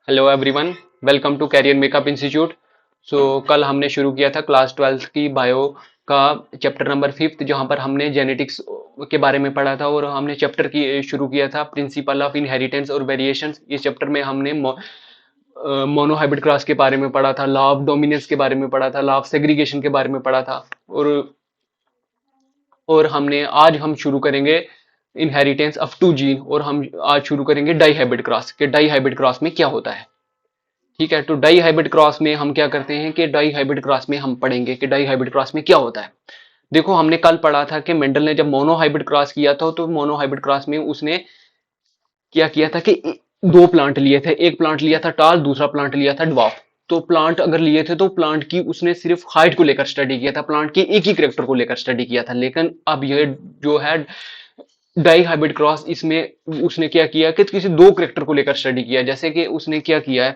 Hello everyone, welcome to Career Makeup Institute. कल हमने शुरू किया था क्लास 12th की बायो का चैप्टर नंबर 5th, जहां पर हमने जेनेटिक्स के बारे में पढ़ा था और हमने चैप्टर की शुरू किया था प्रिंसिपल ऑफ इनहेरिटेंस और वेरिएशंस। इस चैप्टर में हमने मोनोहाइब्रिड क्रॉस के बारे में पढ़ा था, लॉ ऑफ डोमिनेंस के बारे में पढ़ा था, लॉ ऑफ सेग्रीगेशन के बारे में पढ़ा था। और हमने आज हम शुरू करेंगे इनहेरिटेंस ऑफ टू जीन, और हम आज शुरू करेंगे डाई हाइब्रिड क्रॉस के डाई हाइब्रिड क्रॉस में क्या होता है। ठीक है, तो डाई हाइब्रिड क्रॉस में हम क्या करते हैं कि डाई हाइब्रिड क्रॉस में हम पढ़ेंगे कि डाई हाइब्रिड क्रॉस में क्या होता है। देखो, हमने कल पढ़ा था कि मेंडल ने जब मोनो हाइब्रिड क्रॉस किया था, तो मोनो हाइब्रिड क्रॉस में उसने क्या किया था कि दो प्लांट लिए थे। एक प्लांट लिया था टाल, दूसरा प्लांट लिया था ड्वार्फ। तो प्लांट अगर लिए थे तो प्लांट की उसने सिर्फ हाइट को लेकर स्टडी किया था, प्लांट के एक ही करेक्टर को लेकर स्टडी किया था। लेकिन अब ये जो है डाई हाइब्रिड क्रॉस, इसमें उसने क्या किया कि किसी दो करेक्टर को लेकर स्टडी किया। जैसे कि उसने क्या किया है,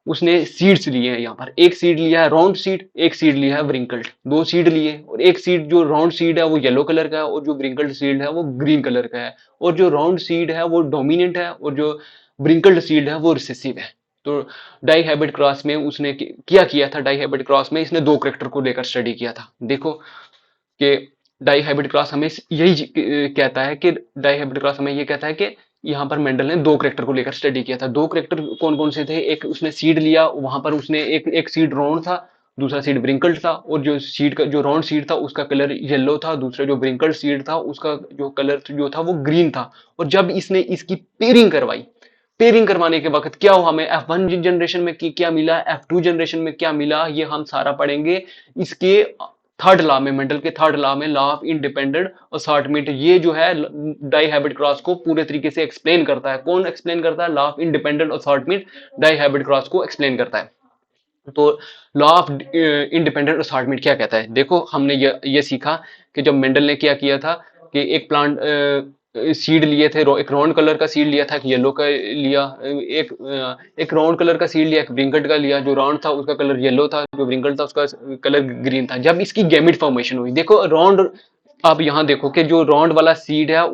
उसने सीड्स लिए हैं। यहाँ पर एक सीड लिया है राउंड सीड, एक सीड लिया है व्रिंकल्ड। दो सीड लिए, और एक सीड जो राउंड सीड है वो येलो कलर का है, और जो व्रिंकल्ड सीड है वो ग्रीन कलर का है। और जो राउंड सीड है वो डोमिनेंट है, और जो व्रिंकल्ड सीड है वो रिसेसिव है। तो डाई हाइब्रिड क्रॉस में उसने क्या किया था, डाई हाइब्रिड क्रॉस में इसने दो करेक्टर को लेकर स्टडी किया था। देखो कि डाई हाइब्रिड क्रॉस हमें यही कहता है कि डाई हाइब्रिड क्रॉस हमें ये कहता है कि यहाँ पर मेंडल ने दो करेक्टर को लेकर स्टडी किया था। दो करेक्टर कौन कौन से थे, एक उसने सीड लिया, वहां पर उसने एक सीड राउंड था, दूसरा सीड ब्रिंकल्ड था। और जो सीड का जो राउंड सीड था उसका कलर येलो था, दूसरा जो ब्रिंकल्ड सीड था उसका जो कलर जो था वो ग्रीन था। और जब इसने इसकी पेयरिंग करवाई, पेयरिंग करवाने के वक्त क्या हुआ, हमें F1 जनरेशन में क्या मिला, F2 जनरेशन में क्या मिला, ये हम सारा पढ़ेंगे इसके थर्ड लॉ में, मेंडल के थर्ड लॉ में, लॉ ऑफ इंडिपेंडेंट असॉर्टमेंट। ये जो है डाई हाइब्रिड क्रॉस को पूरे तरीके से एक्सप्लेन करता है। कौन एक्सप्लेन करता है? Law of independent assortment dihybrid cross को एक्सप्लेन करता है। तो लॉ ऑफ इंडिपेंडेंट असॉर्टमेंट क्या कहता है? देखो, हमने ये सीखा कि जब मेंडल ने क्या किया था कि एक प्लांट सीड लिए थे, एक राउंड कलर का सीड लिया था, एक येलो का लिया, एक राउंड कलर का सीड लिया, एक ब्रिंकल्ड का लिया। जो राउंड था उसका कलर येलो था, जो ब्रिंकल्ड था उसका कलर ग्रीन था। जब इसकी गैमेट फॉर्मेशन हुई, देखो राउंड, आप यहाँ देखो कि जो राउंड वाला सीड है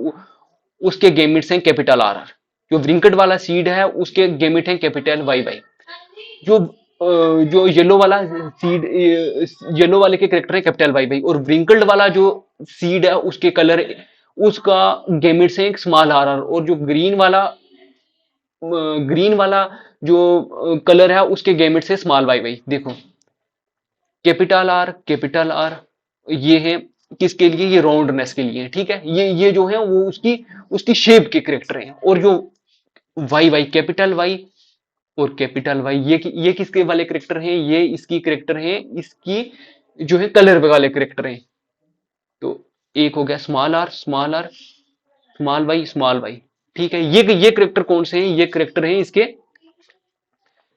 उसके गैमेट्स हैं कैपिटल आर आर। जो ब्रिंकल्ड वाला सीड है उसके गैमेट हैं कैपिटल वाई वाई। जो जो येलो वाला सीड, येलो वाले के करेक्टर है कैपिटल वाई वाई। और व्रिंकल्ड वाला जो सीड है उसके कलर, उसका गैमेट्स है स्मॉल आर आर। और जो ग्रीन वाला जो कलर है उसके गैमेट्स है स्मॉल वाई वाई। देखो, कैपिटल आर ये है किसके लिए? ये राउंडनेस के लिए। ठीक है, ये जो है वो उसकी उसकी शेप के करेक्टर हैं। और जो वाई वाई, कैपिटल वाई और कैपिटल वाई, ये किसके वाले करेक्टर हैं? ये इसकी करेक्टर हैं, इसकी जो है कलर वाले करेक्टर हैं। तो एक हो गया small R, small R, small Y, small Y. ठीक है, ये करेक्टर कौन से हैं? ये करेक्टर हैं इसके,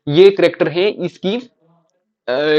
ये करेक्टर हैं इसकी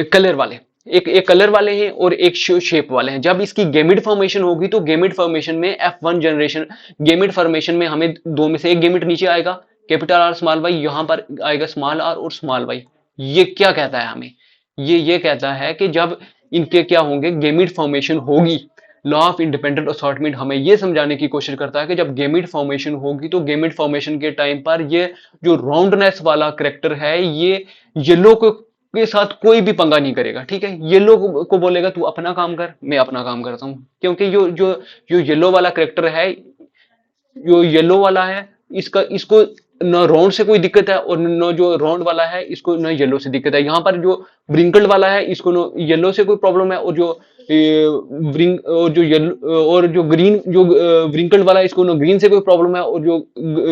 कलर वाले। एक एक कलर वाले हैं और एक शेप वाले हैं। जब इसकी गेमिड फॉर्मेशन होगी तो गेमिड फॉर्मेशन में F1 जनरेशन, गेमिड फॉर्मेशन में हमें दो में से एक गेमिड नीचे आएगा, कैपिटल आर स्मॉल वाई, यहां पर आएगा स्मॉल आर और स्मॉल वाई। ये क्या कहता है हमें? ये कहता है कि जब इनके क्या होंगे, गेमिड फॉर्मेशन होगी। लॉ ऑफ इंडिपेंडेंट असॉर्टमेंट हमें यह समझाने की कोशिश करता है कि जब गेमिड फॉर्मेशन होगी तो गेमिड फॉर्मेशन के टाइम पर ये जो राउंडनेस वाला करेक्टर है, ये येलो को के साथ कोई भी पंगा नहीं करेगा। ठीक है, येलो को बोलेगा तू अपना काम कर, मैं अपना काम करता हूं। क्योंकि जो येलो वाला करेक्टर है, जो येलो वाला है, इसका इसको न राउंड से कोई दिक्कत है, और न जो राउंड वाला है इसको न येलो से दिक्कत है। यहाँ पर जो ब्रिंकल्ड वाला है इसको न येलो से कोई प्रॉब्लम है, और जो ब्रिंक और जो येलो और जो ग्रीन, जो व्रिंकल्ड वाला है इसको न ग्रीन से कोई प्रॉब्लम है, और जो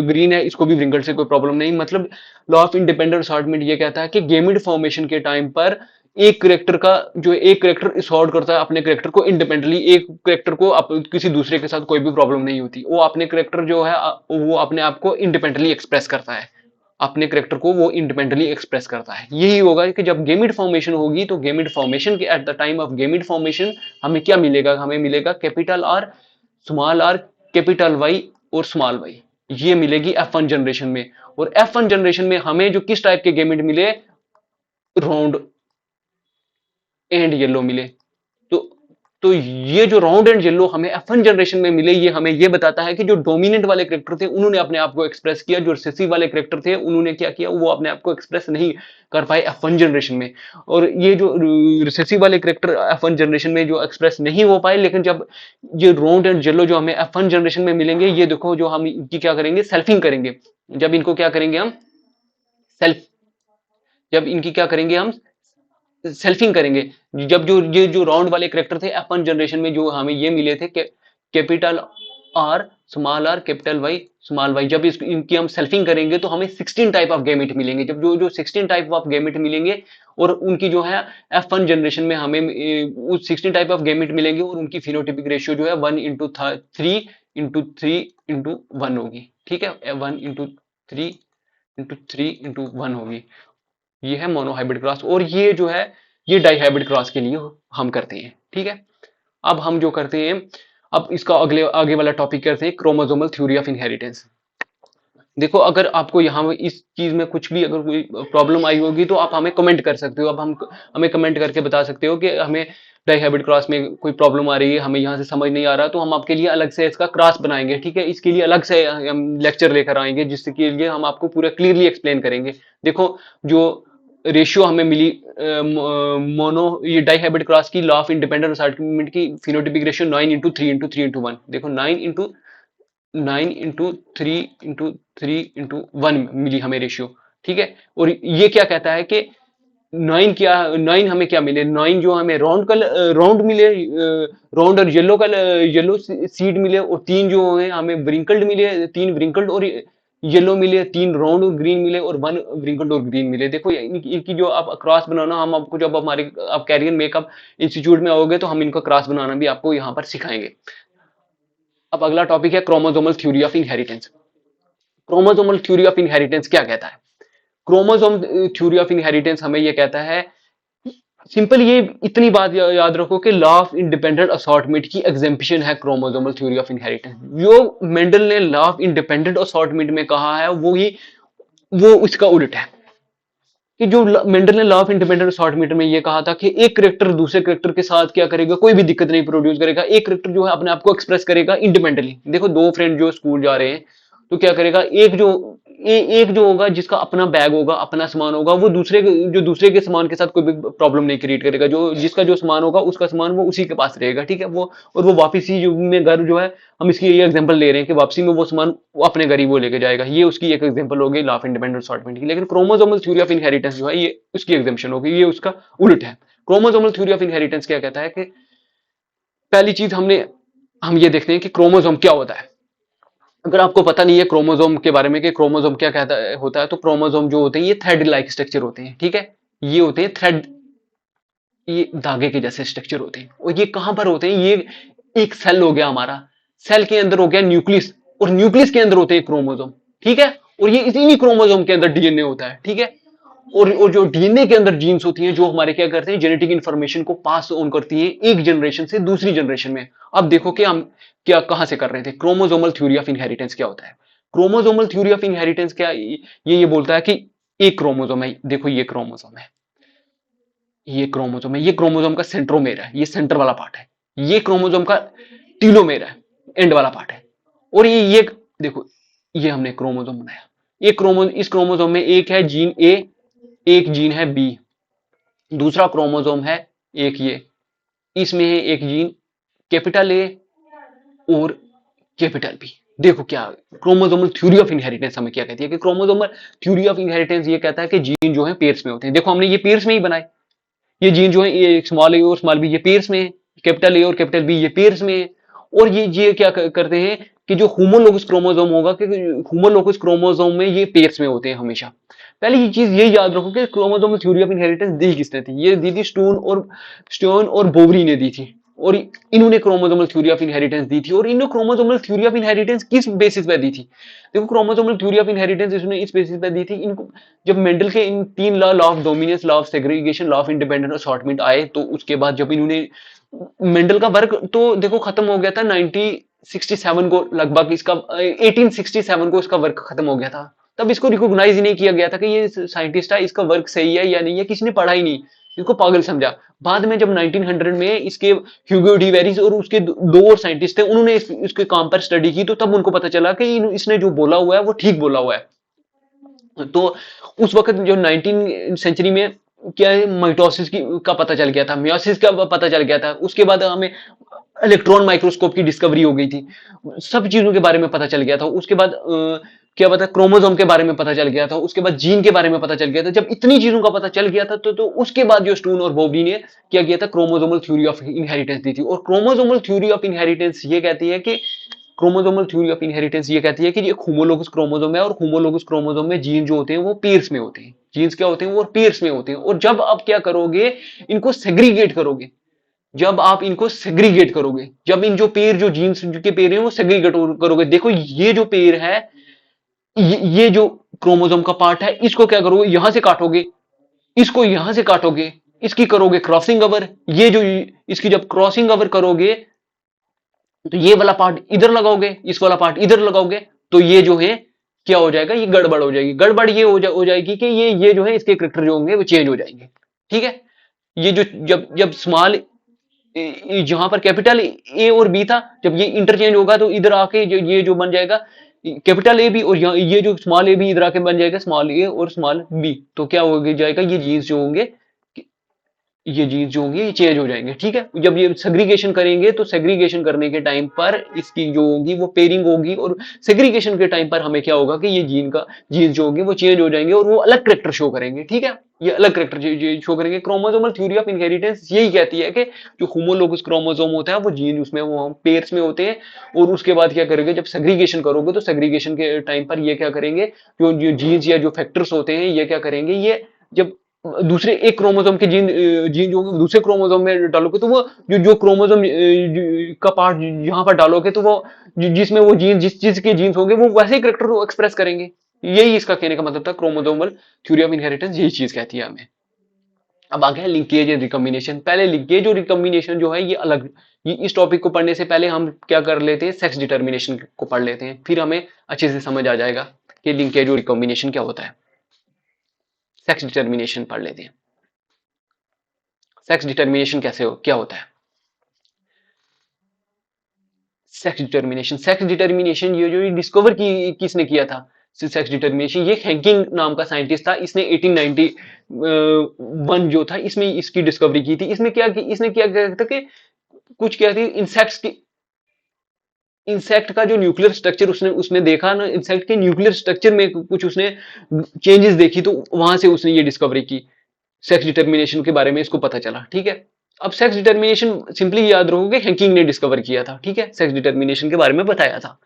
ग्रीन है इसको भी व्रिंकल्ड से कोई प्रॉब्लम नहीं। मतलब लॉ ऑफ इंडिपेंडेंट असॉर्टमेंट ये कहता है कि गेमिड फॉर्मेशन के टाइम पर एक करेक्टर का जो एक करेक्टर सॉर्ट करता है अपने करेक्टर को इंडिपेंडेंटली, एक करेक्टर को किसी दूसरे के साथ कोई भी प्रॉब्लम नहीं होती। वो अपने करेक्टर जो है वो अपने आप को इंडिपेंडेंटली एक्सप्रेस करता है, अपने करेक्टर को वो इंडिपेंडेंटली एक्सप्रेस करता है। यही होगा कि जब गेमिड फॉर्मेशन होगी तो गेमिड फॉर्मेशन के at the time of gamete formation हमें क्या मिलेगा? हमें मिलेगा capital R, small R, capital Y और स्मॉल वाई। ये मिलेगी F1 जनरेशन में। और F1 जनरेशन में हमें जो किस टाइप के गेमिड मिले, राउंड एंड येलो मिले। तो तो ये जो राउंड एंड येलो हमें F1 जनरेशन में मिले, ये हमें ये बताता है कि जो डोमिनेंट वाले कैरेक्टर थे उन्होंने अपने आप को एक्सप्रेस किया, जो रिसेसिव वाले कैरेक्टर थे उन्होंने क्या किया, वो अपने आप को एक्सप्रेस नहीं कर पाए F1 जनरेशन में। और ये जो रिसेसिव वाले कैरेक्टर F1 जनरेशन में जो एक्सप्रेस नहीं हो पाए, लेकिन जब ये राउंड एंड येलो जो हमें F1 जनरेशन में मिलेंगे, ये देखो जो हम इनकी क्या करेंगे, सेल्फिंग करेंगे। जब इनको क्या करेंगे हम, सेल्फ जब इनकी क्या करेंगे हम, सेल्फिंग करेंगे। जब जो ये जो राउंड वाले करेक्टर थे F1 जनरेशन में जो हमें ये मिले थे, capital R small R capital Y small Y, जब इनकी हम सेल्फिंग करेंगे तो हमें 16 टाइप ऑफ गैमेट मिलेंगे। जब जो जो 16 टाइप ऑफ गैमेट मिलेंगे और उनकी जो है F1 जनरेशन में हमें उस 16 टाइप ऑफ गैमेट मिलेंगे और उनकी फिनोटिपिक रेशियो जो है 1:3:3:1 होगी। ठीक है, 1:3:3:1 होगी। ये है मोनोहाइब्रिड क्रॉस, और ये जो है ये डाइहाइब्रिड क्रॉस के लिए हम करते हैं। ठीक है, अब हम जो करते हैं, अब इसका आगे वाला टॉपिक करते हैं, क्रोमोसोमल थ्योरी ऑफ इनहेरिटेंस। देखो, अगर आपको यहाँ इस चीज में कुछ भी अगर कोई प्रॉब्लम आई होगी तो आप हमें कमेंट कर सकते हो। अब हम हमें कमेंट करके बता सकते हो कि हमें डाइहाइब्रिड क्रॉस में कोई प्रॉब्लम आ रही है, हमें यहाँ से समझ नहीं आ रहा, तो हम आपके लिए अलग से इसका क्रॉस बनाएंगे। ठीक है, इसके लिए अलग से हम लेक्चर लेकर आएंगे, जिसके लिए हम आपको पूरा क्लियरली एक्सप्लेन करेंगे। देखो, जो रेशियो हमें मिली ये डाइहाइब्रिड क्रॉस की, लॉ ऑफ इंडिपेंडेंट असॉर्टमेंट की फिनोटिपिक रेशियो 9:3:3:1। देखो 9:3:3:1 मिली हमें रेशियो। ठीक है, और ये क्या कहता है कि 9 हमें क्या मिले, 9 जो हमें राउंड मिले, राउंड और येलो सीड मिले, और 3 जो है हमें व्रिंकल्ड मिले, 3 व्रिंकल्ड और येलो मिले, 3 राउंड और ग्रीन मिले, और 1 व्रिंकल्ड और ग्रीन मिले। देखो, इनकी जो आप क्रॉस बनाना, हम आपको जब हमारे आप कैरियर मेकअप इंस्टीट्यूट में आओगे तो हम इनका क्रॉस बनाना भी आपको यहाँ पर सिखाएंगे। अब अगला टॉपिक है chromosomal theory of inheritance. Chromosomal theory of inheritance क्या कहता है? क्रोमोसोम थ्योरी ऑफ इनहेरिटेंस हमें यह कहता है, सिंपल ये इतनी बात याद रखो कि लॉ ऑफ इंडिपेंडेंट असॉर्टमेंट की एग्जाम्पशन है क्रोमोसोमल थ्योरी ऑफ इनहेरिटेंस। जो मेंडल ने लॉ ऑफ इंडिपेंडेंट असॉर्टमेंट में कहा है, वो इसका उल्ट है। कि जो मेंडल ने लॉ ऑफ इंडिपेंडेंट असॉर्टमेंट में ये कहा था कि एक करेक्टर दूसरे करेक्टर के साथ क्या करेगा, कोई भी दिक्कत नहीं प्रोड्यूस करेगा, एक करेक्टर जो है अपने आप को एक्सप्रेस करेगा इंडिपेंडेंटली। देखो, दो फ्रेंड जो स्कूल जा रहे हैं तो क्या करेगा, एक जो होगा जिसका अपना बैग होगा, अपना सामान होगा, वो दूसरे के सामान के साथ कोई भी प्रॉब्लम नहीं क्रिएट करेगा। जिसका जो सामान होगा उसका सामान वो उसी के पास रहेगा। ठीक है, वो वापसी में घर जो है, हम इसकी ये एग्जांपल ले रहे हैं कि वापसी में वो सामान वो अपने घर ही वो लेके जाएगा। ये उसकी एक एग्जांपल होगी लॉ ऑफ इंडिपेंडेंट असॉर्टमेंट की। लेकिन क्रोमोसोमल थ्योरी ऑफ इनहेरिटेंस जो है, ये उसकी एग्जाम्पशन होगी, ये उसका उल्ट है। क्रोमोसोमल थ्योरी ऑफ इनहेरिटेंस क्या कहता है कि पहली चीज हम ये देखते हैं कि क्रोमोसोम क्या होता है। अगर आपको पता नहीं है क्रोमोसोम के बारे में कि क्रोमोसोम क्या होता है, तो क्रोमोसोम जो होते हैं ये थ्रेड लाइक स्ट्रक्चर होते हैं। ठीक है, ये होते हैं थ्रेड, ये धागे के जैसे स्ट्रक्चर होते हैं। और ये कहां पर होते हैं, ये एक सेल हो गया हमारा, सेल के अंदर हो गया न्यूक्लियस, और न्यूक्लियस के अंदर होते हैं क्रोमोसोम। ठीक है, और ये इसी क्रोमोसोम के अंदर डीएनए होता है। ठीक है, और जो डीएनए के अंदर जीन्स होती हैं, जो हमारे क्या करते हैं, जेनेटिक इंफॉर्मेशन को पास ऑन करती है एक जनरेशन से दूसरी जनरेशन में। अब देखो कि हम क्या कहां से कर रहे थे, क्रोमोसोमल थ्योरी ऑफ इनहेरिटेंस क्या होता है। क्रोमोसोमल थ्योरी ऑफ इनहेरिटेंस क्या ये बोलता है कि एक क्रोमोसोम है, देखो ये क्रोमोसोम है, ये क्रोमोसोम है, ये क्रोमोसोम का सेंट्रोमेर है, ये सेंटर वाला पार्ट है। ये क्रोमोसोम का टीलोमेर है, एंड वाला पार्ट है। और ये देखो, ये हमने क्रोमोसोम बनाया। इस क्रोमोसोम में एक है जीन ए, एक जीन है बी, दूसरा क्रोमोसोम है एक ये, इसमें है एक जीन कैपिटल ए और कैपिटल बी। देखो क्या क्रोमोसोमल थ्योरी ऑफ इनहेरिटेंस हमें क्या कहती है कि क्रोमोसोमल थ्योरी ऑफ इनहेरिटेंस ये कहता है कि जीन जो है पेयर्स में होते हैं। देखो, हमने ये पेयर्स में ही बनाए, ये जीन जो है ये स्मॉल ए और स्मॉल बी ये पेयर्स में है, कैपिटल ए और कैपिटल बी ये पेयर्स में है। और ये क्या करते हैं कि जो होमोलोगस क्रोमोसोम होगा, कि होमोलोगस क्रोमोसोम में ये पेयर्स में होते हैं हमेशा। पहले ये चीज ये याद रखो कि क्रोमोसोमल थ्योरी ऑफ इनहेरिटेंस दी किसने थी, ये दी थी स्टोन और बोवरी ने दी थी। और इन्होंने क्रोमोसोमल थ्योरी ऑफ इनहेरिटेंस दी थी। और इन्होंने क्रोमोसोमल थ्योरी ऑफ इनहेरिटेंस किस बेसिस पे दी थी, देखो क्रोमोसोमल थ्योरी ऑफ इनहेरिटेंस इसने इस बेसिस पे दी थी, इनको जब मेंडल के इन 3 law of dominance, law of segregation, law of independent assortment आए, तो उसके बाद जब इन्होंने मेंडल का वर्क तो देखो खत्म हो गया था 1967 को, लगभग इसका 1867 को इसका वर्क खत्म हो गया था। तब इसको रिकॉग्नाइज ही नहीं किया गया था कि ये साइंटिस्ट है, इसका वर्क सही है या नहीं है, किसी ने पढ़ा ही नहीं। इसको पागल समझा। बाद में जब 1900 में इसके ह्यूगो डी वेरिस और उसके दो और साइंटिस्ट थे, उन्होंने इसके काम पर स्टडी की, तो तब उनको पता चला कि इसने जो बोला हुआ है वो ठीक बोला हुआ है। तो उस वक्त जो 19 सेंचुरी में क्या है, माइटोसिस की का पता चल गया था, मियोसिस का पता चल गया था, उसके बाद हमें इलेक्ट्रॉन माइक्रोस्कोप की डिस्कवरी हो गई थी, सब चीजों के बारे में पता चल गया था। उसके बाद क्या पता क्रोमोसोम के बारे में पता चल गया था, उसके बाद जीन के बारे में पता चल गया था। जब इतनी चीजों का पता चल गया था तो उसके बाद जो स्टून और बॉबी ने क्या किया था, क्रोमोसोमल थ्योरी ऑफ इनहेरिटेंस दी थी। और क्रोमोसोमल थ्योरी ऑफ इनहेरिटेंस ये कहती है कि क्रोमोसोमल थ्योरी ऑफ इनहेरिटेंस ये कहती है कि ये होमोलोगस क्रोमोसोम है, और होमोलोगस क्रोमोसोम में जीन जो होते हैं वो पेयर्स में होते हैं। जीन्स क्या होते हैं, वो पेयर्स में होते हैं। और जब आप क्या करोगे, इनको सेग्रीगेट करोगे, जब आप इनको सेग्रीगेट करोगे, जब इन जो पेयर जो जीन्स के पेयर हैं वो सेग्रीगेट करोगे, देखो ये जो पेयर है, ये जो क्रोमोसोम का पार्ट है, इसको क्या करोगे, यहां से काटोगे, इसको यहां से काटोगे, इसकी करोगे क्रॉसिंग ओवर। ये जो इसकी जब क्रॉसिंग ओवर करोगे, तो ये वाला पार्ट इधर लगाओगे, इस वाला पार्ट इधर लगाओगे, तो ये जो है क्या हो जाएगा, ये गड़बड़ हो जाएगी। गड़बड़ ये हो जाएगी कि ये जो है इसके कैरेक्टर जो होंगे वो चेंज हो जाएंगे। ठीक है, ये जो जब जब स्मॉल जहां पर कैपिटल ए और बी था, जब ये इंटरचेंज होगा तो इधर आके ये जो बन जाएगा कैपिटल ए बी, और ये जो स्मॉल ए बी इधर आके बन जाएगा स्मॉल ए और स्मॉल बी। तो क्या हो जाएगा, ये जीन्स जो होंगे, ये जीन्स जो होंगी ये चेंज हो जाएंगे। ठीक है, जब ये सेग्रीगेशन करेंगे तो सेग्रीगेशन करने के टाइम पर इसकी जो होगी वो पेयरिंग होगी, और सेग्रीगेशन के टाइम पर हमें क्या होगा कि ये जीन जो होगी वो चेंज हो जाएंगे और वो अलग करेक्टर शो करेंगे। ठीक है, ये अलग करेक्टर शो करेंगे। क्रोमोसोमल थ्योरी ऑफ इनहेरिटेंस यही कहती है कि जो होमोलोगस क्रोमोसोम होता है वो जीन उसमें वो पेयर्स में होते हैं, और उसके बाद क्या करेंगे, जब सेग्रीगेशन करोगे तो सेग्रीगेशन के टाइम पर ये क्या करेंगे, जो जो जीन्स या जो फैक्टर्स होते हैं ये क्या करेंगे, ये जब दूसरे एक क्रोमोसोम के जीन जीन जो दूसरे क्रोमोसोम में डालोगे, तो वो जो क्रोमोसोम का पार्ट यहाँ पर डालोगे, तो वो जिसमें वो जीन जिस चीज के जीन्स होंगे वो वैसे ही करेक्टर को एक्सप्रेस करेंगे। यही इसका कहने का मतलब था, क्रोमोसोमल थ्योरी ऑफ इनहेरिटेंस यही चीज कहती है हमें। अब आ गया लिंकेज एंड रिकॉम्बिनेशन। पहले लिंकेज और रिकॉम्बिनेशन जो है ये अलग, ये इस टॉपिक को पढ़ने से पहले हम क्या कर लेते हैं, सेक्स डिटर्मिनेशन को पढ़ लेते हैं, फिर हमें अच्छे से समझ आ जाएगा कि लिंकेज और रिकॉम्बिनेशन क्या होता है। सेक्स डिटर्मिनेशन पढ़ लेते हैं। सेक्स डिटर्मिनेशन कैसे हो, क्या होता है सेक्स डिटर्मिनेशन। सेक्स डिटर्मिनेशन ये जो डिस्कवर किसने किया था सेक्स डिटर्मिनेशन, ये हैंकिंग नाम का साइंटिस्ट था। इसने 1891 जो था इसमें इसकी डिस्कवरी की थी। इसमें क्या इसने क्या किया था कि कुछ क्या थी, इंसेक्ट का जो न्यूक्लियर स्ट्रक्चर उसने उसने देखा ना, इंसेक्ट के न्यूक्लियर स्ट्रक्चर में कुछ उसने चेंजेस देखी, तो वहां से उसने ये डिस्कवरी की, सेक्स डिटर्मिनेशन के बारे में इसको पता चला। ठीक है, अब सेक्स डिटर्मिनेशन सिंपली याद रखोगे हैंकिंग ने डिस्कवर किया था। ठीक है, सेक्स डिटर्मिनेशन के बारे में बताया था।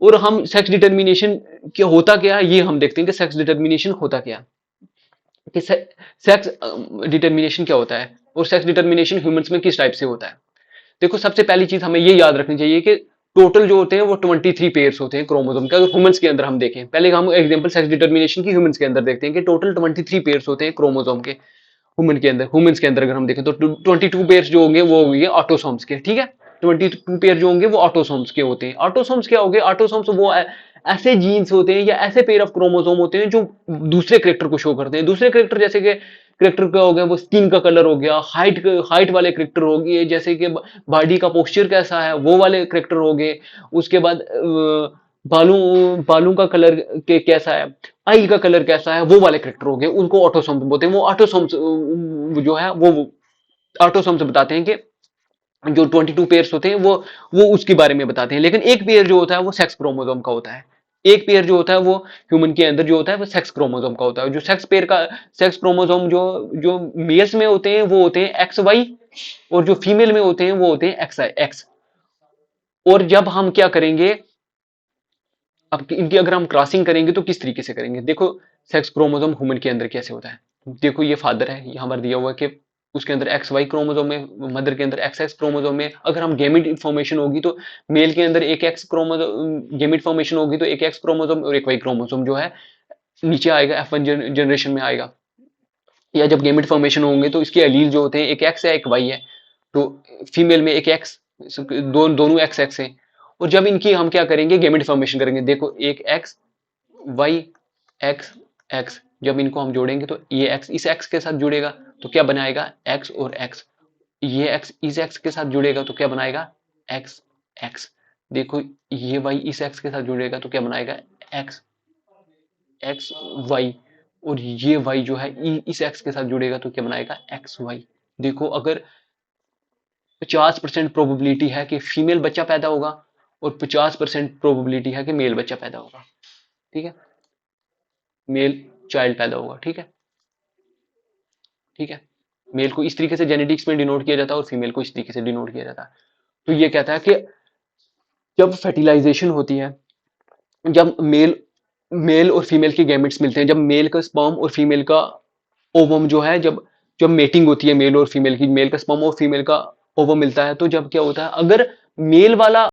और हम सेक्स डिटर्मिनेशन क्या होता क्या है ये हम देखते हैं कि सेक्स डिटर्मिनेशन होता क्या, कि सेक्स डिटर्मिनेशन क्या होता है, और सेक्स डिटर्मिनेशन ह्यूमंस में किस टाइप से होता है। देखो, सबसे पहली चीज हमें ये याद रखनी चाहिए कि टोटल जो होते हैं वो 23 पेयर्स होते हैं क्रोमोसोम के। अगर ह्यूमंस के अंदर हम देखें, पहले हम एग्जांपल सेक्स डिटर्मिनेशन की ह्यूमंस के अंदर देखते हैं कि टोटल 23 पेयर्स होते हैं क्रोमोसोम के ह्यूमंस के अंदर अगर हम देखें तो 22 पेयर्स जो होंगे वो होंगे ऑटोसोम्स के। ठीक है, 22 पेयर जो होंगे वो ऑटोसोम्स के होते हैं। ऑटोसोम्स क्या होंगे, ऑटोसोम्स वो ऐसे जीन्स होते हैं या ऐसे पेयर ऑफ क्रोमोसोम होते हैं जो दूसरे करेक्टर को शो करते हैं। दूसरे करेक्टर जैसे कि करेक्टर क्या हो गया, वो स्किन का कलर हो गया, हाइट वाले करेक्टर हो गए, जैसे कि बॉडी का पोस्चर कैसा है वो वाले करेक्टर हो गए। उसके बाद बालों बालों का कलर के कैसा है, आई का कलर कैसा है, वो वाले करेक्टर हो गए, उनको ऑटोसोम बोलते हैं। वो ऑटोसोम्स जो है वो ऑटोसोम्स बताते हैं कि जो 22 पेयर्स होते हैं वो उसके बारे में बताते हैं। लेकिन एक पेयर जो होता है वो सेक्स क्रोमोसोम का होता है। एक पेयर जो होता है वो ह्यूमन के अंदर जो होता है वो सेक्स क्रोमोसोम का होता है। जो सेक्स क्रोमोसोम जो जो मेल्स में होते हैं वो होते हैं एक्स वाई, और जो फीमेल में होते हैं वो होते हैं एक्स एक्स। और जब हम क्या करेंगे, अब इनकी अगर हम क्रॉसिंग करेंगे तो किस तरीके से करेंगे, देखो सेक्स क्रोमोसोम ह्यूमन के अंदर कैसे होता है। देखो ये फादर है, यहाँ पर दिया हुआ है कि उसके अंदर एक्स वाई क्रोमोसोम है, मदर के अंदर एक्स एक्स क्रोमोसोम है। अगर हम गेमिट फॉर्मेशन होगी तो मेल के अंदर एक एक्स क्रोमोसोम, गेमिट फॉर्मेशन होगी तो एक एक्स क्रोमोसोम और एक वाई क्रोमोसोम जो है नीचे आएगा, F1 जनरेशन में आएगा। या जब गेमिट फॉर्मेशन होंगे तो इसके एलील जो होते हैं एक एक्स है एक वाई है, तो फीमेल में एक एक्स, दोनों एक्स एक्स है। और जब इनकी हम क्या करेंगे, गेमिट फॉर्मेशन करेंगे, देखो एक एक्स वाई एक्स एक्स, जब इनको हम जोड़ेंगे तो ये x इस x के साथ जुड़ेगा तो क्या बनाएगा x और x, ये x इस x के साथ जुड़ेगा तो क्या बनाएगा x x। देखो ये y इस x के साथ जुड़ेगा तो क्या बनाएगा x x y, और ये y जो है इस x के साथ जुड़ेगा तो क्या बनाएगा x y। देखो अगर 50% प्रोबेबिलिटी है कि फीमेल बच्चा पैदा होगा और 50% प्रोबेबिलिटी है कि मेल बच्चा पैदा होगा, ठीक है, मेल चाइल्ड पैदा होगा, ठीक है, ठीक है। मेल को इस तरीके से जेनेटिक्स में डिनोट किया जाता है और फीमेल को इस तरीके से डिनोट किया जाता है। तो ये कहता है कि जब फर्टिलाइजेशन होती है, जब मेल और फीमेल के गैमेट्स मिलते हैं, जब मेल का स्पर्म और फीमेल का ओवम जो है, जब जब मेटिंग होती है मेल और फीमेल की, मेल का स्पर्म और फीमेल का ओवम मिलता है, तो जब क्या होता है, अगर मेल वाला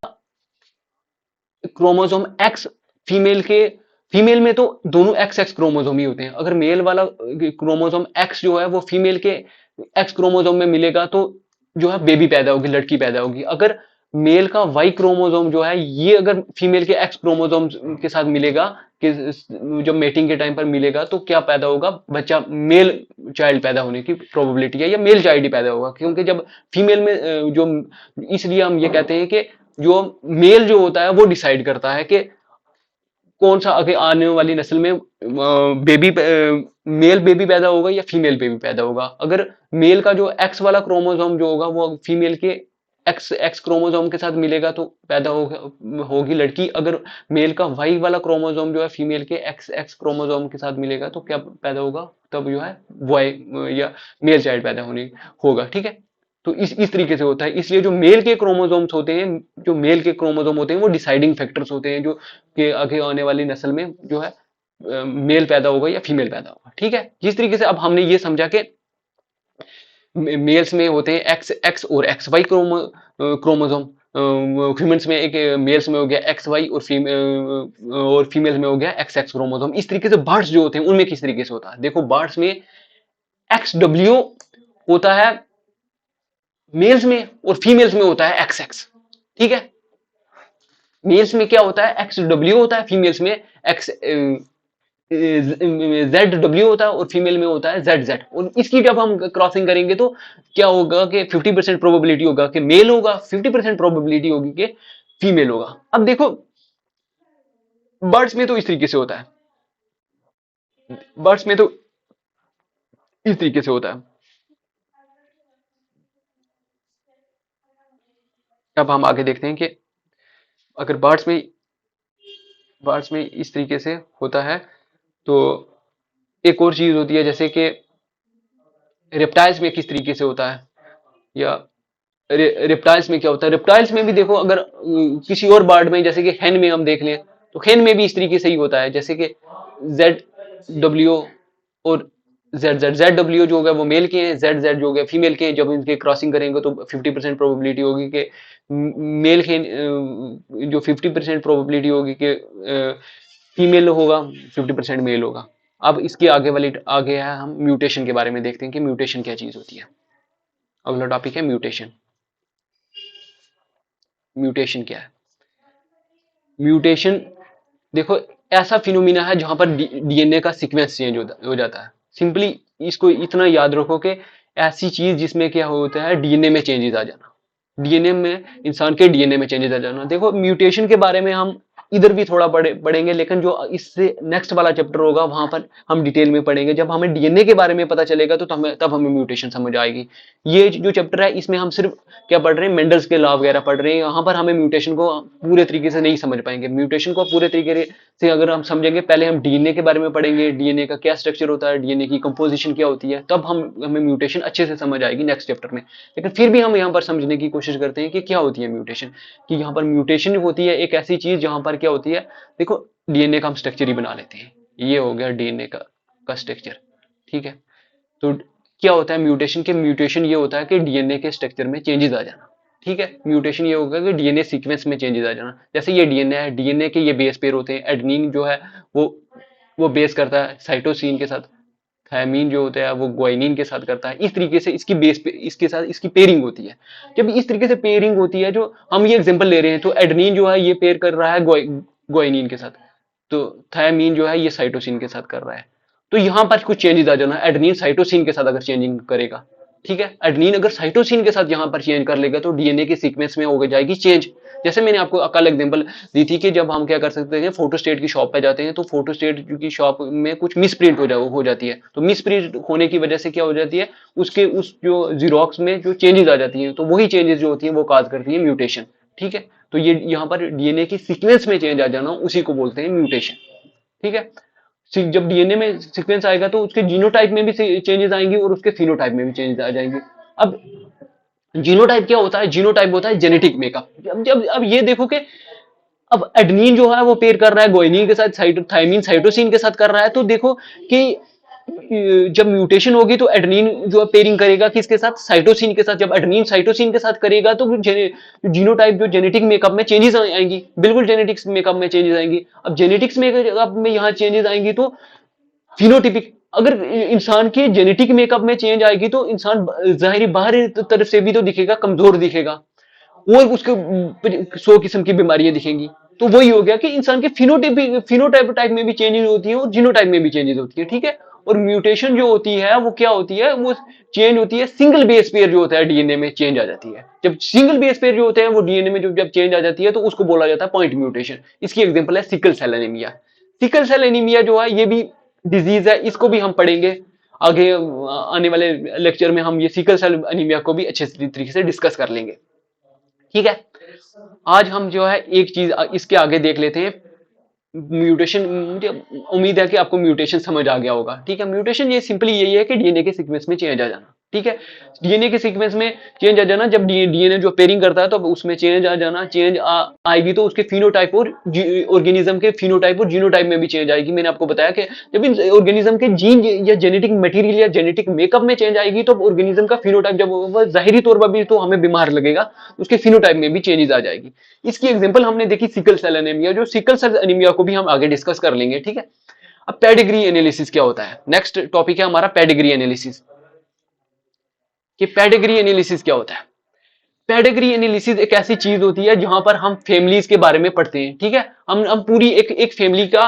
क्रोमोसोम एक्स फीमेल में तो दोनों एक्स एक्स क्रोमोसोम ही होते हैं, अगर मेल वाला क्रोमोसोम एक्स जो है वो फीमेल के एक्स क्रोमोसोम में मिलेगा तो जो है बेबी पैदा होगी, लड़की पैदा होगी। अगर मेल का वाई क्रोमोसोम जो है ये अगर फीमेल के एक्स क्रोमोसोम के साथ मिलेगा, कि जब मेटिंग के टाइम पर मिलेगा तो क्या पैदा होगा, बच्चा मेल चाइल्ड पैदा होने की प्रोबेबिलिटी है, या मेल चाइल्ड ही पैदा होगा, क्योंकि जब फीमेल में जो, इसलिए हम ये कहते हैं कि जो मेल जो होता है वो डिसाइड करता है कि कौन सा आगे आने वाली नस्ल में बेबी मेल बेबी पैदा होगा या फीमेल बेबी पैदा होगा। अगर मेल का जो एक्स वाला क्रोमोसोम जो होगा वो फीमेल के एक्स एक्स क्रोमोसोम के साथ मिलेगा तो पैदा होगी लड़की। अगर मेल का वाई वाला क्रोमोसोम जो है फीमेल के एक्स एक्स क्रोमोसोम के साथ मिलेगा तो क्या पैदा होगा, तब जो है बॉय या मेल चाइल्ड पैदा होने होगा, ठीक है। तो इस तरीके से होता है। इसलिए जो मेल के क्रोमोसोम्स होते हैं, जो मेल के क्रोमोसोम होते हैं वो डिसाइडिंग फैक्टर्स होते हैं, जो कि आगे आने वाली नस्ल में जो है मेल पैदा होगा या फीमेल पैदा होगा, ठीक है। जिस तरीके से अब हमने ये समझा कि मेल्स में होते हैं एक्स एक्स और एक्स वाई क्रोमोसोम, ह्यूमंस में एक मेल्स में हो गया एक्स वाई और फीमेल्स में हो गया एक्स एक्स क्रोमोसोम। इस तरीके से बर्ड्स जो होते हैं उनमें किस तरीके से होता है, देखो बर्ड्स में एक्स डब्ल्यू होता है मेल्स में और फीमेल्स में होता है एक्स एक्स, ठीक है। मेल्स में क्या होता है एक्स डब्ल्यू होता है, फीमेल्स में एक्स जेड डब्ल्यू होता है और फीमेल में होता है जेड जेड। और इसकी जब हम क्रॉसिंग करेंगे तो क्या होगा कि 50% प्रोबेबिलिटी होगा कि मेल होगा, 50% प्रोबेबिलिटी होगी कि फीमेल होगा। अब देखो बर्ड्स में तो इस तरीके से होता है, बर्ड्स में तो इस तरीके से होता है। अब हम आगे देखते हैं कि अगर बर्ड्स में इस तरीके से होता है तो एक और चीज होती है, जैसे कि रेप्टाइल्स में किस तरीके से होता है, या रेप्टाइल्स में क्या होता है। रेप्टाइल्स में भी देखो अगर किसी और बर्ड में, जैसे कि हेन में हम देख लें तो हेन में भी इस तरीके से ही होता है, जैसे कि जेड डब्ल्यू और जेड जेड। जेड डब्ल्यू जो होगा वो मेल के हैं, जेड जेड जो हो गया फीमेल के हैं। जब इनके क्रॉसिंग करेंगे तो 50% प्रोबेबिलिटी होगी कि मेल के, जो 50% प्रोबेबिलिटी होगी कि फीमेल होगा, 50% मेल होगा। अब इसके आगे है, हम म्यूटेशन के बारे में देखते हैं कि म्यूटेशन क्या चीज होती है। अगला टॉपिक है म्यूटेशन। म्यूटेशन क्या है, म्यूटेशन देखो ऐसा फिनोमिना है जहां पर डीएनए का सीक्वेंस चेंज हो जाता है। सिंपली इसको इतना याद रखो कि ऐसी चीज जिसमें क्या होता है डीएनए में चेंजेस आ जाना, डीएनए में, इंसान के डीएनए में चेंजेस आ जाना। देखो म्यूटेशन के बारे में हम इधर भी थोड़ा पढ़ेंगे, लेकिन जो इससे नेक्स्ट वाला चैप्टर होगा वहां पर हम डिटेल में पढ़ेंगे। जब हमें डीएनए के बारे में पता चलेगा तो तब हमें म्यूटेशन समझ आएगी। ये जो चैप्टर है इसमें हम सिर्फ क्या पढ़ रहे हैं, मेंडल्स के लॉ वगैरह पढ़ रहे हैं। यहाँ पर हमें म्यूटेशन को पूरे तरीके से नहीं समझ पाएंगे। म्यूटेशन को पूरे तरीके से अगर हम समझेंगे, पहले हम डीएनए के बारे में पढ़ेंगे, डीएनए का क्या स्ट्रक्चर होता है, डीएनए की कंपोजिशन क्या होती है, तब हमें म्यूटेशन अच्छे से समझ आएगी नेक्स्ट चैप्टर में। लेकिन फिर भी हम यहाँ पर समझने की कोशिश करते हैं कि क्या होती है म्यूटेशन, कि यहाँ पर म्यूटेशन होती है एक ऐसी चीज जहां पर क्या होती है, देखो डीएनए का हम स्ट्रक्चर ही बना लेते हैं। ये हो गया डीएनए का स्ट्रक्चर, ठीक है। तो क्या होता है म्यूटेशन के, म्यूटेशन ये होता है कि डीएनए के स्ट्रक्चर में चेंजेस आ जाना, ठीक है। म्यूटेशन ये होगा कि डीएनए सीक्वेंस में चेंजेस आ जाना। जैसे ये डीएनए है, डीएनए के ये बेस पेयर होते हैं। एडेनिन जो है वो बेस करता है साइटोसिन के साथ, थायमीन जो होता है वो ग्वाइनिन के साथ करता है। इस तरीके से इसकी बेस पे इसके साथ इसकी पेयरिंग होती है। जब इस तरीके से पेयरिंग होती है, जो हम ये एग्जांपल ले रहे हैं, तो एडेनिन जो है ये पेयर कर रहा है ग्वाइनिन के साथ, तो थायमीन जो है ये साइटोसिन के साथ कर रहा है। तो यहां पर कुछ चेंजेस आ जाना, एडेनिन साइटोसिन के साथ अगर चेंजिंग करेगा, ठीक है, एडेनिन अगर साइटोसिन के साथ यहां पर चेंज कर लेगा तो डीएनए के सीक्वेंस में हो जाएगी चेंज। जैसे मैंने आपको कल एग्जांपल दी थी कि जब हम क्या कर सकते हैं, फोटोस्टेट की शॉप पे जाते हैं तो फोटोस्टेट की शॉप में कुछ मिस प्रिंट हो जाती है, तो मिस प्रिंट होने की वजह से क्या हो जाती है, उसके उस जो जीरोक्स में जो चेंजेस आ जाती हैं, तो वही चेंजेस जो होती है वो काज करती है म्यूटेशन। ठीक है, तो ये यहाँ पर डीएनए की सीक्वेंस में चेंज आ जाना, उसी को बोलते हैं म्यूटेशन। ठीक है, जब डीएनए में सीक्वेंस आएगा तो उसके जीनोटाइप में भी चेंजेस आएंगे और उसके फिनोटाइप में भी चेंजेस आ जाएंगे। अब जीनोटाइप क्या होता है, जीनोटाइप होता है जेनेटिक मेकअप। जब जब अब ये देखो कि अब एडेनिन जो है वो पेयर कर रहा है ग्वानिन के साथ, थायमिन साइटोसिन के साथ कर रहा है, तो देखो कि जब म्यूटेशन होगी तो एडेनिन जो है पेयरिंग करेगा किसके साथ, साइटोसिन के साथ। जब एडेनिन साइटोसिन के साथ करेगा तो जीनोटाइप जो जेनेटिक मेकअप में चेंजेस आएंगी, बिल्कुल जेनेटिक्स मेकअप में चेंजेस आएंगी। अब जेनेटिक्स मेकअप में यहाँ चेंजेस आएंगी तो फिनोटिपिक, अगर इंसान के जेनेटिक मेकअप में चेंज आएगी तो इंसान जाहिर बाहरी तरफ से भी तो दिखेगा कमजोर दिखेगा, और उसके 100 किस्म की बीमारियां दिखेंगी। तो वही हो गया कि इंसान के फिनोटाइप टाइप में भी चेंजेस होती है और जीनोटाइप में भी चेंजेस होती है। ठीक है, और म्यूटेशन जो होती है वो क्या होती है, वो चेंज होती है सिंगल बेस पेयर जो होता है डीएनए में चेंज आ जाती है। जब सिंगल बेस पेयर जो होते हैं वो डीएनए में जब चेंज आ जाती है तो उसको बोला जाता है पॉइंट म्यूटेशन। इसकी एग्जांपल है sickle cell anaemia. Sickle cell anaemia जो है ये भी डिजीज है, इसको भी हम पढ़ेंगे आगे आने वाले लेक्चर में। हम ये सिकल सेल एनीमिया को भी अच्छे तरीके से डिस्कस कर लेंगे। ठीक है, आज हम जो है एक चीज इसके आगे देख लेते हैं, म्यूटेशन। मुझे उम्मीद है कि आपको म्यूटेशन समझ आ गया होगा। ठीक है, म्यूटेशन ये सिंपली यही है कि डीएनए के सीक्वेंस में चेंज आ जाना। ठीक है, डीएनए के सीक्वेंस में चेंज आ जाना, जब डीएनए जो पेयरिंग करता है तो उसमें चेंज आ जाना, चेंज आएगी तो उसके फिनोटाइप और ऑर्गेनिज्म के फिनोटाइप और जीनोटाइप में भी चेंज आएगी। मैंने आपको बताया कि जब इन ऑर्गेनिज्म के जीन या जेनेटिक मटेरियल या जेनेटिक मेकअप में चेंज आएगी तो ऑर्गेनिज्म का फिनोटाइप जब वह जाहिरी तौर पर भी तो हमें बीमार लगेगा, उसके फिनोटाइप में भी चेंजेस आ जाएगी। इसकी एग्जांपल हमने देखी सिकल सेल एनीमिया, जो सिकल सेल एनीमिया को भी हम आगे डिस्कस कर लेंगे। ठीक है, अब पेडिग्री एनालिसिस क्या होता है, नेक्स्ट टॉपिक है हमारा पेडिग्री एनालिसिस। कि पेडिग्री एनालिसिस क्या होता है। पेडिग्री एनालिसिस एक ऐसी चीज होती है जहां पर हम फैमिलीज के बारे में पढ़ते हैं। ठीक है, हम पूरी एक फैमिली का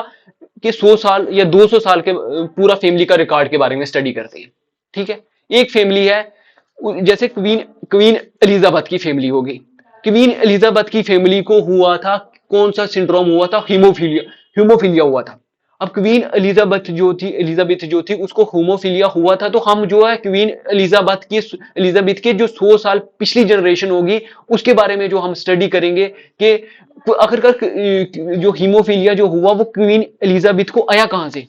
के 100 साल या 200 साल के पूरा फैमिली का रिकॉर्ड के बारे में स्टडी करते हैं। ठीक है, एक फैमिली है, जैसे क्वीन क्वीन एलिजाबेथ की फैमिली होगी। क्वीन एलिजाबेथ की फैमिली को हुआ था कौन सा सिंड्रोम हुआ था, हीमोफीलिया, हीमोफीलिया हुआ था। अब क्वीन एलिजाबेथ जो थी उसको होमोफीलिया हुआ था, तो हम जो है क्वीन एलिजाबेथ के जो 100 साल पिछली जनरेशन होगी उसके बारे में जो हम स्टडी करेंगे कि आखिरकार जो हीमोफीलिया जो हुआ वो क्वीन एलिजाबेथ को आया कहां से,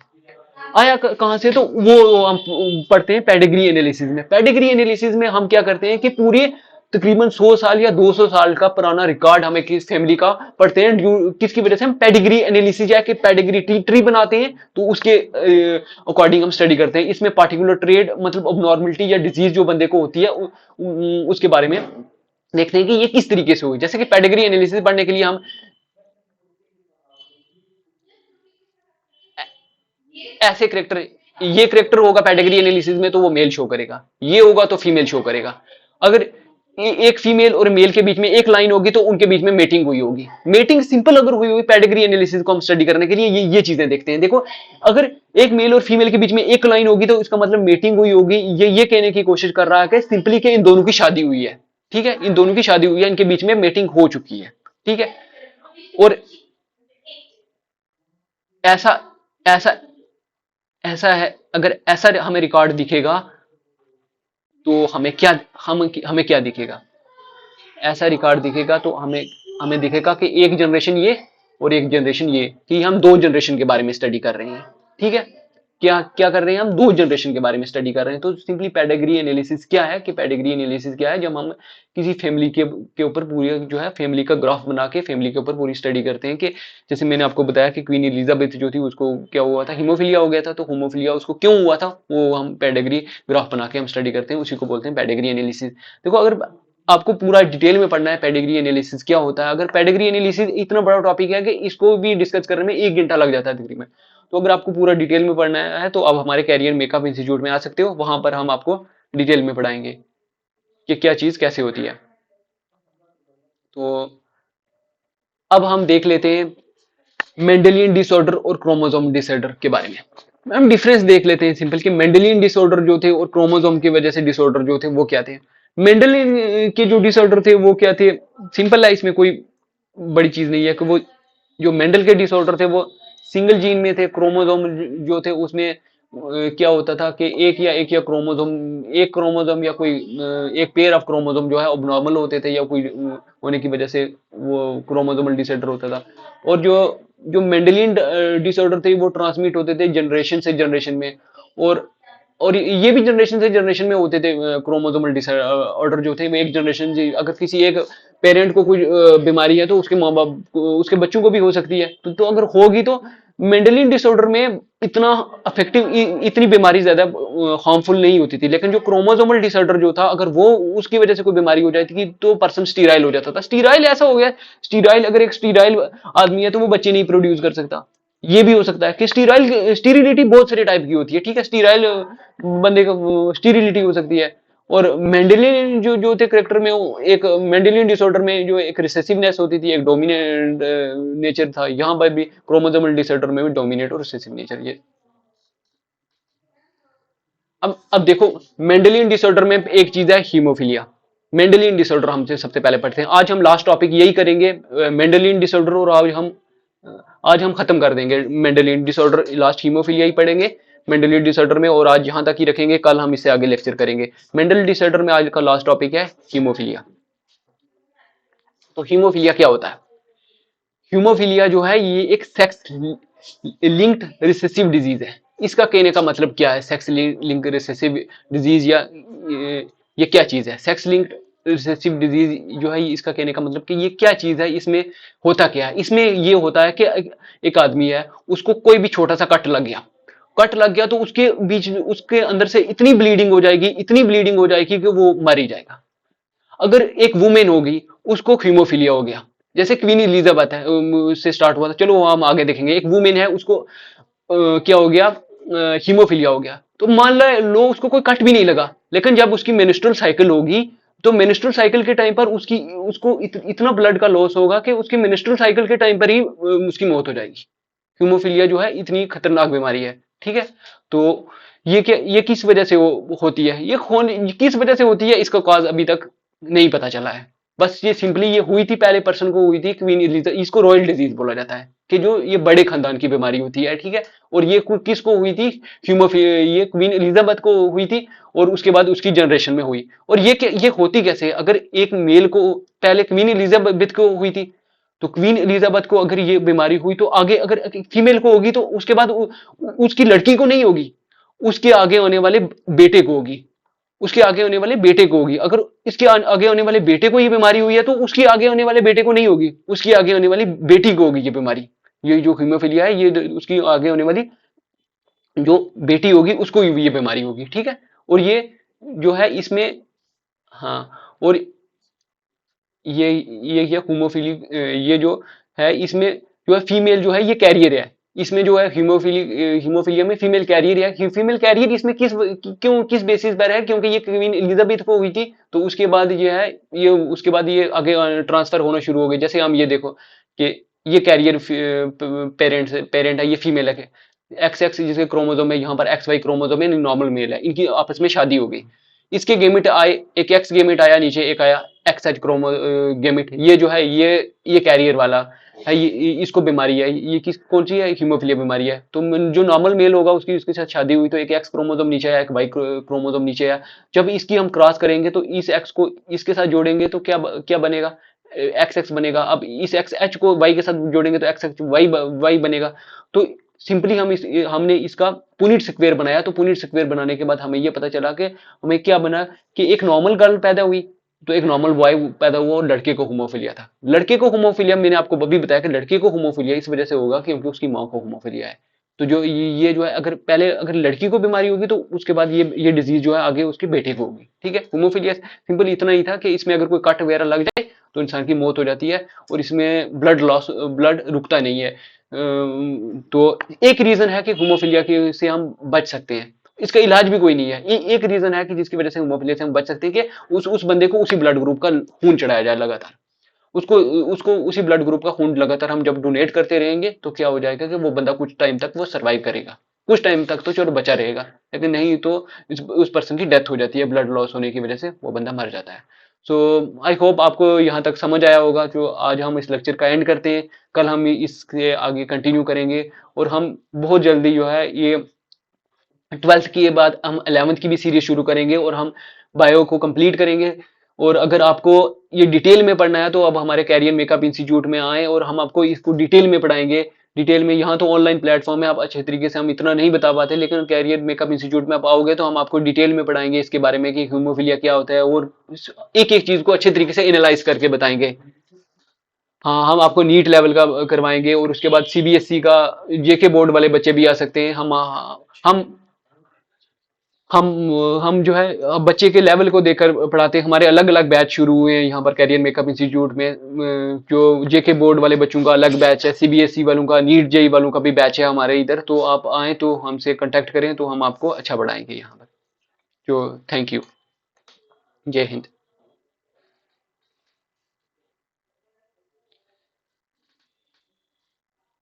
कहां से, तो वो हम पढ़ते हैं पेडिग्री एनालिसिस में। पेडिग्री एनालिसिस में हम क्या करते हैं कि पूरे तकरीबन 100 साल या 200 साल का पुराना रिकॉर्ड हमें किस फैमिली का पढ़ते हैं, किसकी वजह से हम पेडिग्री एनालिसिस या कि पेडिग्री ट्री बनाते हैं, तो उसके अकॉर्डिंग हम स्टडी करते हैं। इसमें पार्टिकुलर ट्रेड मतलब अबनॉर्मलिटी या डिजीज जो बंदे को होती है उसके बारे में देखते हैं कि ये किस तरीके से हुई। जैसे कि पेडिग्री एनालिसिस पढ़ने के लिए हम ऐसे करेक्टर, ये करेक्टर होगा पेडिग्री एनालिसिस में तो वो मेल शो करेगा, ये होगा तो फीमेल शो करेगा। अगर एक फीमेल और मेल के बीच में एक लाइन होगी तो उनके बीच में मेटिंग हुई होगी। मेटिंग सिंपल अगर हुई हुई पेडिग्री एनालिसिस को हम स्टडी करने के लिए ये चीजें देखते हैं। देखो, अगर एक मेल और फीमेल के बीच में एक लाइन होगी तो इसका मतलब मेटिंग हुई होगी। ये कहने की कोशिश कर रहा है कि सिंपली कि इन दोनों की शादी हुई है। ठीक है, इन दोनों की शादी हुई है, इनके बीच में मेटिंग हो चुकी है। ठीक है, और ऐसा ऐसा ऐसा है, अगर ऐसा हमें रिकॉर्ड दिखेगा तो हमें क्या दिखेगा, ऐसा रिकॉर्ड दिखेगा तो हमें हमें दिखेगा कि एक जनरेशन ये और एक जनरेशन ये, कि हम दो जनरेशन के बारे में स्टडी कर रहे हैं। ठीक है, क्या क्या कर रहे हैं, हम दो जनरेशन के बारे में स्टडी कर रहे हैं। तो सिंपली पेडिग्री एनालिसिस क्या है, कि पेडिग्री एनालिसिस क्या है, जब हम किसी फैमिली के ऊपर पूरी जो है फैमिली का ग्राफ बना के फैमिली के ऊपर पूरी स्टडी करते हैं कि जैसे मैंने आपको बताया कि क्वीन एलिजाबेथ जो थी उसको क्या हुआ था, हीमोफीलिया हो गया था, तो हीमोफीलिया उसको क्यों हुआ था वो हम पेडिग्री ग्राफ बना के हम स्टडी करते हैं, उसी को बोलते हैं पेडिग्री एनालिसिस। देखो, अगर आपको पूरा डिटेल में पढ़ना है पेडिग्री एनालिसिस क्या होता है, अगर पेडिग्री एनालिसिस इतना बड़ा टॉपिक है कि इसको भी डिस्कस करने में 1 घंटा लग जाता है तकरीबन। तो अगर आपको पूरा डिटेल में पढ़ना है तो आप हमारे कैरियर मेकअप इंस्टीट्यूट में आ सकते हो, वहां पर हम आपको डिटेल में पढ़ाएंगे कि क्या चीज कैसे होती है। तो अब हम देख लेते हैं मेंडेलियन डिसऑर्डर और क्रोमोसोम डिसऑर्डर के बारे में। हम डिफरेंस देख लेते हैं सिंपल कि मेंडेलियन डिसऑर्डर जो थे और क्रोमोसोम की वजह से डिसऑर्डर जो थे वो क्या थे। मेंडेलियन के जो डिसऑर्डर थे वो क्या थे, सिंपल है, इसमें कोई बड़ी चीज नहीं है कि वो जो मेंडल के डिसऑर्डर थे वो सिंगल जीन में थे। क्रोमोसोम जो थे उसमें क्या होता था कि एक या क्रोमोसोम, एक क्रोमोसोम या कोई एक पेयर ऑफ क्रोमोसोम जो है अबनॉर्मल होते थे या कोई होने की वजह से वो क्रोमोसोमल डिसऑर्डर होता था। और जो जो मेंडेलियन डिसऑर्डर थे वो ट्रांसमिट होते थे जनरेशन से जनरेशन में। और और ये भी जनरेशन से जनरेशन में होते थे। क्रोमोसोमल डिसऑर्डर जो थे वो एक जनरेशन से, अगर किसी एक पेरेंट को कोई बीमारी है तो उसके माँ बाप उसके बच्चों को भी हो सकती है। तो अगर होगी तो मेंडेलियन डिसऑर्डर में इतना अफेक्टिव, इतनी बीमारी ज्यादा हार्मफुल नहीं होती थी। लेकिन जो क्रोमोसोमल डिसऑर्डर जो था, अगर वो उसकी वजह से कोई बीमारी हो जाती थी तो पर्सन स्टीराइल हो जाता था। स्टीराइल ऐसा हो गया, स्टीराइल, अगर एक स्टीराइल आदमी है तो वो बच्चे नहीं प्रोड्यूस कर सकता। ये भी हो सकता है कि स्टीरिलिटी बहुत सारे टाइप की होती है, ठीक है। स्टीराइल बंदे का स्टीरिलिटी हो सकती है। और मेंडेलियन जो थे करेक्टर में, एक मेंडेलियन डिसऑर्डर में जो एक रिसेसिवनेस होती थी, एक डोमिनेंट नेचर था। यहाँ पर भी क्रोमोसोमल डिसऑर्डर में भी डोमिनेट और रिसेसिव नेचर ये। अब देखो, मेंडेलियन डिसऑर्डर में एक चीज है हीमोफीलिया। मेंडेलियन डिसऑर्डर हमसे सबसे पहले पढ़ते हैं। आज हम लास्ट टॉपिक यही करेंगे, मेंडेलियन डिसऑर्डर। और आज हम खत्म कर देंगे मेंडेलियन डिसऑर्डर, लास्ट हीमोफीलिया ही पढ़ेंगे मेंडेलियन डिसऑर्डर में। और आज यहां तक ही रखेंगे, कल हम इससे आगे लेक्चर करेंगे। मेंडल डिसऑर्डर में आज का लास्ट टॉपिक है हीमोफीलिया। तो हीमोफीलिया क्या होता है? हीमोफीलिया जो है ये एक सेक्स लिंक्ड रिसेसिव डिजीज है। इसका कहने का मतलब क्या है? सेक्स लिंक्ड रिसेसिव डिजीज, या ये क्या चीज है सेक्स लिंक्ड रिसेसिव डिजीज जो है? इसका कहने का मतलब कि ये क्या चीज है, इसमें होता क्या है? इसमें ये होता है कि एक आदमी है, उसको कोई भी छोटा सा कट लग गया तो उसके बीच, उसके अंदर से इतनी ब्लीडिंग हो जाएगी, इतनी ब्लीडिंग हो जाएगी कि वो मर ही जाएगा। अगर एक वुमेन होगी, उसको हीमोफीलिया हो गया, जैसे क्वीन इलिजाबेथ है, उससे स्टार्ट हुआ था, चलो वो हम आगे देखेंगे। एक वुमेन है, उसको क्या हो गया, हीमोफीलिया हो गया। तो मान लो उसको कोई कट भी नहीं लगा, लेकिन जब उसकी मेनिस्ट्रुअल साइकिल होगी तो मेनिस्ट्रुअल साइकिल के टाइम पर उसको इतना ब्लड का लॉस होगा कि उसकी मेनिस्ट्रुअल साइकिल के टाइम पर ही उसकी मौत हो जाएगी। हीमोफीलिया जो है इतनी खतरनाक बीमारी है, ठीक है। तो ये किस वजह से होती है, किस वजह से होती है, इसका कॉज अभी तक नहीं पता चला है। बस ये सिंपली ये हुई थी, पहले पर्सन को हुई थी क्वीन एलिजाबेथ, इसको रॉयल डिजीज बोला जाता है कि जो ये बड़े खानदान की बीमारी होती है, ठीक है। और ये किसको हुई थी? ये क्वीन एलिजाबेथ को हुई थी, और उसके बाद उसकी जनरेशन में हुई। और ये होती कैसे? अगर एक मेल को पहले क्वीन एलिजाबेथ को हुई थी, तो क्वीन एलिजाबेथ को अगर ये बीमारी हुई तो आगे अगर फीमेल को होगी तो उसके बाद उसकी लड़की को नहीं होगी, उसके आगे होने वाले बेटे को होगी। उसके आगे होने वाले बेटे को होगी। अगर इसके आगे होने वाले बेटे को ये बीमारी हुई है तो उसके आगे होने वाले बेटे को नहीं होगी, उसकी आगे होने वाली बेटी को होगी ये बीमारी। ये जो हीमोफीलिया है, ये उसकी आगे होने वाली जो बेटी होगी उसको ये बीमारी होगी, ठीक है। और ये जो है इसमें, हाँ, और ये होमोफिली, ये जो है इसमें जो है फीमेल जो है ये कैरियर है। इसमें जो है हीमोफीलिया में फीमेल कैरियर है। फीमेल कैरियर इसमें किस बेसिस पर है? क्योंकि ये क्वीन एलिजाबेथ को हुई थी, तो उसके बाद ये है, ये उसके बाद ये आगे ट्रांसफर होना शुरू हो गई। जैसे हम ये देखो कि ये कैरियर पेरेंट है, ये फीमेल है, एक्स एक्स जिसके क्रोमोसोम है, यहाँ पर एक्स वाई क्रोमोसोम है, नॉर्मल मेल है, इनकी आपस में शादी हो गई। इसके गेमिट आए, एक एक्स गेमिट आया नीचे, एक आया एक्स एच क्रोमो गेमिट। ये जो है ये कैरियर वाला है, ये इसको बीमारी है। ये कौन सी है? हीमोफीलिया बीमारी है। तो जो नॉर्मल मेल होगा उसकी उसके साथ शादी हुई तो एक एक्स क्रोमोसोम नीचे आया, एक वाई क्रोमोसोम नीचे आया। जब इसकी हम क्रॉस करेंगे तो इस एक्स को इसके साथ जोड़ेंगे तो क्या बनेगा? एक्स एक्स बनेगा। अब इस एक्स एच को वाई के साथ जोड़ेंगे तो एक्स एक्स वाई बनेगा। तो सिंपली हमने इसका पुनीट स्क्वेयर बनाया। तो पुनीट स्क्वेयर बनाने के बाद हमें यह पता चला कि हमें क्या बना कि एक नॉर्मल गर्ल पैदा हुई, तो एक नॉर्मल बॉय पैदा हुआ, और लड़के को होमोफिलिया था। लड़के को होमोफिलिया, मैंने आपको अभी बताया कि लड़के को होमोफिलिया इस वजह से होगा क्योंकि उसकी माँ को होमोफिलिया है। तो जो ये जो है, अगर लड़की को बीमारी होगी तो उसके बाद ये डिजीज जो है आगे उसके बेटे को होगी, ठीक है। होमोफिलिया सिंपल इतना ही था कि इसमें अगर कोई कट वगैरह लग जाए तो इंसान की मौत हो जाती है, और इसमें ब्लड रुकता नहीं है। तो एक रीजन है कि होमोफिलिया के से हम बच सकते हैं। इसका इलाज भी कोई नहीं है। एक रीजन है कि जिसकी वजह से होमोफिलिया से हम बच सकते हैं कि उस बंदे को उसी ब्लड ग्रुप का खून चढ़ाया जाए लगातार। उसको उसको उसी ब्लड ग्रुप का खून लगातार हम जब डोनेट करते रहेंगे तो क्या हो जाएगा कि वो बंदा कुछ टाइम तक वो सर्वाइव करेगा। कुछ टाइम तक तो चलो बचा रहेगा, लेकिन नहीं तो उस पर्सन की डेथ हो जाती है, ब्लड लॉस होने की वजह से वो बंदा मर जाता है। सो आई होप आपको यहाँ तक समझ आया होगा। जो आज हम इस लेक्चर का एंड करते हैं, कल हम इसके आगे कंटिन्यू करेंगे, और हम बहुत जल्दी जो है ये 12th के बाद हम 11th की भी सीरीज शुरू करेंगे, और हम बायो को कंप्लीट करेंगे। और अगर आपको ये डिटेल में पढ़ना है तो अब हमारे कैरियर मेकअप इंस्टीट्यूट में आए, और हम आपको इसको डिटेल में पढ़ाएंगे। डिटेल में यहाँ तो ऑनलाइन प्लेटफॉर्म है, आप अच्छे तरीके से हम इतना नहीं बता पाते, लेकिन कैरियर मेकअप इंस्टीट्यूट में आप आओगे तो हम आपको डिटेल में पढ़ाएंगे इसके बारे में कि हीमोफीलिया क्या होता है, और एक एक चीज को अच्छे तरीके से एनालाइज करके बताएंगे। हाँ, हम आपको नीट लेवल का करवाएंगे, और उसके बाद सीबीएसई का, जेके बोर्ड वाले बच्चे भी आ सकते हैं। हम हम हम जो है बच्चे के लेवल को देखकर पढ़ाते हैं। हमारे अलग अलग बैच शुरू हुए हैं यहाँ पर कैरियर मेकअप इंस्टीट्यूट में। जो जेके बोर्ड वाले बच्चों का अलग बैच है, सीबीएसई वालों का, नीट जेई वालों का भी बैच है हमारे इधर। तो आप आए तो हमसे कांटेक्ट करें, तो हम आपको अच्छा पढ़ाएंगे यहाँ पर। जो थैंक यू। जय हिंद।